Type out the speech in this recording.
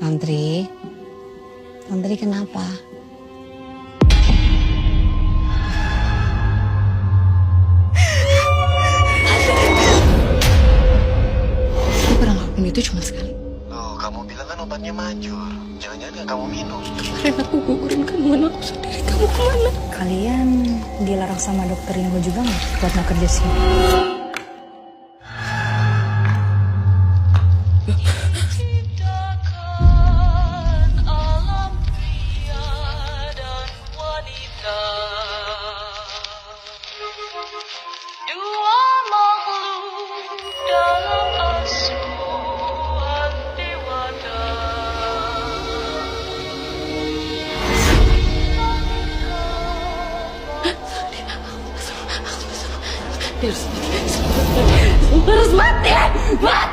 Tantri. Tantri kenapa? Aku pernah ngelakuin itu cuma sekali. Loh, kamu bilang kan obatnya manjur. Jangan-jangan gak kamu minum. Kemarin aku gugurin kandungan aku sendiri. Kamu kemana? Kalian dilarang sama dokter Ringo juga nggak buat nggak kerja sini? Dua makhluk dalam asuhan dewata. Dia harus mati. Harus mati. Mati.